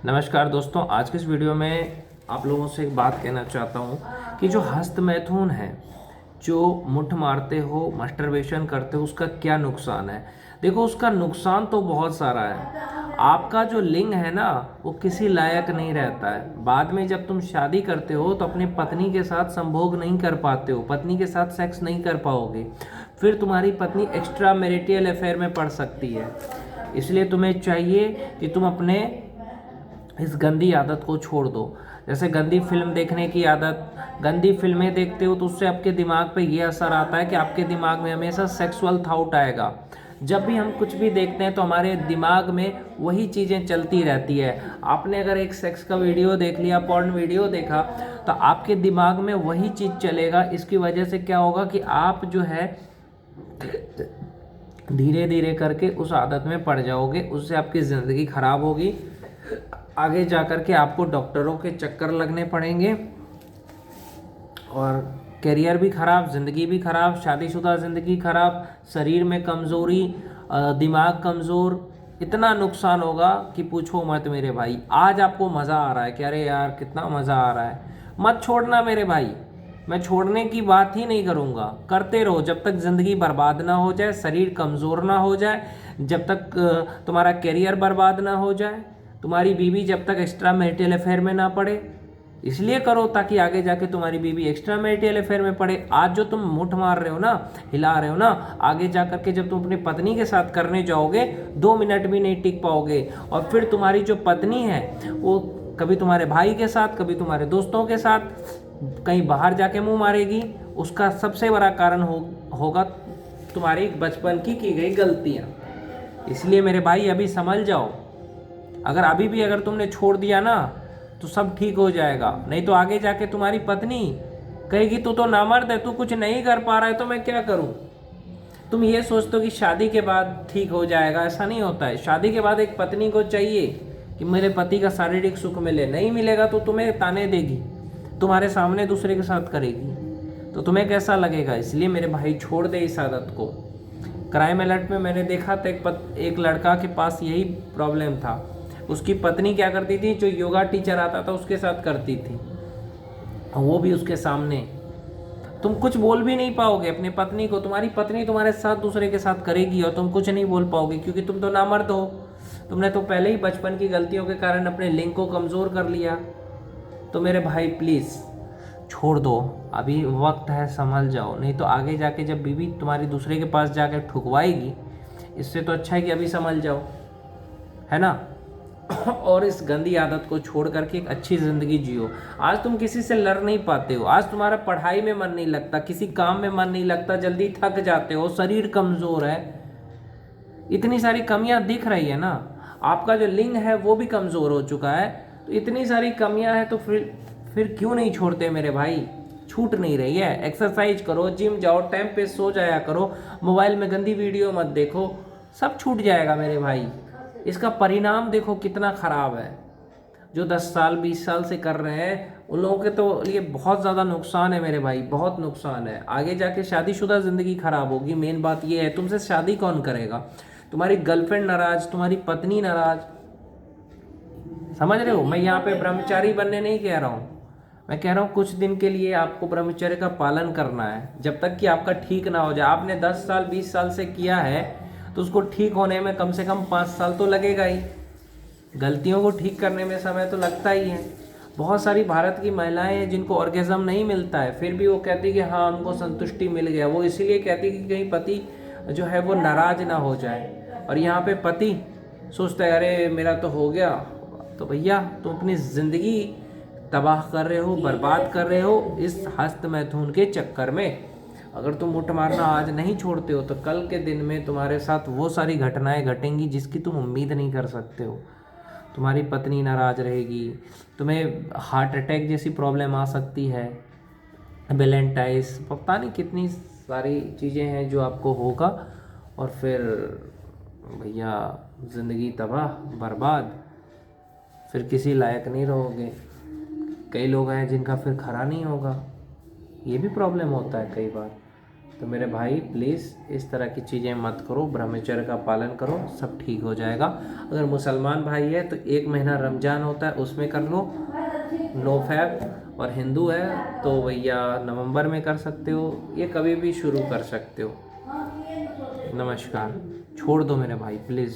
नमस्कार दोस्तों, आज के इस वीडियो में आप लोगों से एक बात कहना चाहता हूँ कि जो हस्त मैथुन है, जो मुठ मारते हो, मास्टरबेशन करते हो, उसका क्या नुकसान है। देखो, उसका नुकसान तो बहुत सारा है। आपका जो लिंग है ना, वो किसी लायक नहीं रहता है। बाद में जब तुम शादी करते हो तो अपनी पत्नी के साथ संभोग नहीं कर पाते हो, पत्नी के साथ सेक्स नहीं कर पाओगे। फिर तुम्हारी पत्नी एक्स्ट्रा मैरिटल अफेयर में पड़ सकती है। इसलिए तुम्हें चाहिए कि तुम अपने इस गंदी आदत को छोड़ दो। जैसे गंदी फिल्म देखने की आदत, गंदी फिल्में देखते हो तो उससे आपके दिमाग पे ये असर आता है कि आपके दिमाग में हमेशा सेक्सुअल थॉट आएगा। जब भी हम कुछ भी देखते हैं तो हमारे दिमाग में वही चीज़ें चलती रहती है। आपने अगर एक सेक्स का वीडियो देख लिया, पॉर्न वीडियो देखा, तो आपके दिमाग में वही चीज़ चलेगा। इसकी वजह से क्या होगा कि आप जो है धीरे धीरे करके उस आदत में पड़ जाओगे। उससे आपकी ज़िंदगी खराब होगी। आगे जा कर के आपको डॉक्टरों के चक्कर लगने पड़ेंगे और करियर भी खराब, ज़िंदगी भी खराब, शादीशुदा ज़िंदगी खराब, शरीर में कमज़ोरी, दिमाग कमज़ोर, इतना नुकसान होगा कि पूछो मत मेरे भाई। आज आपको मज़ा आ रहा है कि अरे यार कितना मज़ा आ रहा है, मत छोड़ना मेरे भाई। मैं छोड़ने की बात ही नहीं करूँगा, करते रहो जब तक ज़िंदगी बर्बाद ना हो जाए, शरीर कमज़ोर ना हो जाए, जब तक तुम्हारा करियर बर्बाद ना हो जाए, तुम्हारी बीवी जब तक एक्स्ट्रा मैरिटल अफेयर में ना पड़े। इसलिए करो ताकि आगे जाके तुम्हारी बीवी एक्स्ट्रा मैरिटल अफेयर में पड़े। आज जो तुम मुठ मार रहे हो ना, हिला रहे हो ना, आगे जा करके जब तुम अपनी पत्नी के साथ करने जाओगे 2 मिनट भी नहीं टिक पाओगे। और फिर तुम्हारी जो पत्नी है वो कभी तुम्हारे भाई के साथ, कभी तुम्हारे दोस्तों के साथ कहीं बाहर जाके मुंह मारेगी। उसका सबसे बड़ा कारण होगा तुम्हारी बचपन की गई गलतियाँ। इसलिए मेरे भाई अभी समझ जाओ। अगर अभी भी अगर तुमने छोड़ दिया ना तो सब ठीक हो जाएगा, नहीं तो आगे जाके तुम्हारी पत्नी कहेगी तू तो नामर्द है, तू कुछ नहीं कर पा रहा है तो मैं क्या करूं। तुम ये सोचते हो कि शादी के बाद ठीक हो जाएगा, ऐसा नहीं होता है। शादी के बाद एक पत्नी को चाहिए कि मेरे पति का शारीरिक सुख मिले, नहीं मिलेगा तो तुम्हें ताने देगी, तुम्हारे सामने दूसरे के साथ करेगी, तो तुम्हें कैसा लगेगा। इसलिए मेरे भाई छोड़ दे इस आदत को। क्राइम अलर्ट में मैंने देखा था एक लड़का के पास यही प्रॉब्लम था। उसकी पत्नी क्या करती थी, जो योगा टीचर आता था उसके साथ करती थी, वो भी उसके सामने। तुम कुछ बोल भी नहीं पाओगे अपनी पत्नी को, तुम्हारी पत्नी तुम्हारे साथ दूसरे के साथ करेगी और तुम कुछ नहीं बोल पाओगे, क्योंकि तुम तो नामर्द हो। तुमने तो पहले ही बचपन की गलतियों के कारण अपने लिंग को कमज़ोर कर लिया। तो मेरे भाई प्लीज़ छोड़ दो, अभी वक्त है, संभल जाओ, नहीं तो आगे जाके जब बीवी तुम्हारी दूसरे के पास जाके ठुकवाएगी, इससे तो अच्छा है कि अभी संभल जाओ, है ना। और इस गंदी आदत को छोड़ करके एक अच्छी ज़िंदगी जियो। आज तुम किसी से लड़ नहीं पाते हो, आज तुम्हारा पढ़ाई में मन नहीं लगता, किसी काम में मन नहीं लगता, जल्दी थक जाते हो, शरीर कमज़ोर है, इतनी सारी कमियां दिख रही है ना। आपका जो लिंग है वो भी कमज़ोर हो चुका है, तो इतनी सारी कमियां हैं तो फिर क्यों नहीं छोड़ते मेरे भाई। छूट नहीं रही है। एक्सरसाइज करो, जिम जाओ, टाइम पे सो जाया करो, मोबाइल में गंदी वीडियो मत देखो, सब छूट जाएगा मेरे भाई। इसका परिणाम देखो कितना ख़राब है। जो 10 साल 20 साल से कर रहे हैं उन लोगों के तो लिए बहुत ज़्यादा नुकसान है मेरे भाई, बहुत नुकसान है। आगे जाके शादीशुदा ज़िंदगी खराब होगी। मेन बात ये है, तुमसे शादी कौन करेगा। तुम्हारी गर्लफ्रेंड नाराज़, तुम्हारी पत्नी नाराज़, समझ रहे हो। मैं यहाँ पे ब्रह्मचारी बनने नहीं कह रहा हूँ, मैं कह रहा हूँ कुछ दिन के लिए आपको ब्रह्मचर्य का पालन करना है, जब तक कि आपका ठीक ना हो जाए। आपने 10 साल 20 साल से किया है तो उसको ठीक होने में कम से कम 5 साल तो लगेगा ही। गलतियों को ठीक करने में समय तो लगता ही है। बहुत सारी भारत की महिलाएं हैं जिनको ऑर्गेज़म नहीं मिलता है, फिर भी वो कहती कि हाँ हमको संतुष्टि मिल गया। वो इसीलिए कहती कि कहीं पति जो है वो नाराज़ ना हो जाए। और यहाँ पे पति सोचता है अरे मेरा तो हो गया। तो भैया तुम अपनी ज़िंदगी तबाह कर रहे हो, बर्बाद कर रहे हो इस हस्त मैथुन के चक्कर में। अगर तुम मुठ मारना आज नहीं छोड़ते हो तो कल के दिन में तुम्हारे साथ वो सारी घटनाएं घटेंगी जिसकी तुम उम्मीद नहीं कर सकते हो। तुम्हारी पत्नी नाराज़ रहेगी, तुम्हें हार्ट अटैक जैसी प्रॉब्लम आ सकती है, वेलेंटाइस, पता नहीं कितनी सारी चीज़ें हैं जो आपको होगा। और फिर भैया ज़िंदगी तबाह बर्बाद, फिर किसी लायक नहीं रहोगे। कई लोग हैं जिनका फिर खरा नहीं होगा, ये भी प्रॉब्लम होता है कई बार। तो मेरे भाई प्लीज़ इस तरह की चीज़ें मत करो, ब्रह्मचर्य का पालन करो, सब ठीक हो जाएगा। अगर मुसलमान भाई है तो 1 महीना रमज़ान होता है उसमें कर लो, नो फैब। और हिंदू है तो भैया नवंबर में कर सकते हो, ये कभी भी शुरू कर सकते हो। नमस्कार, छोड़ दो मेरे भाई प्लीज़।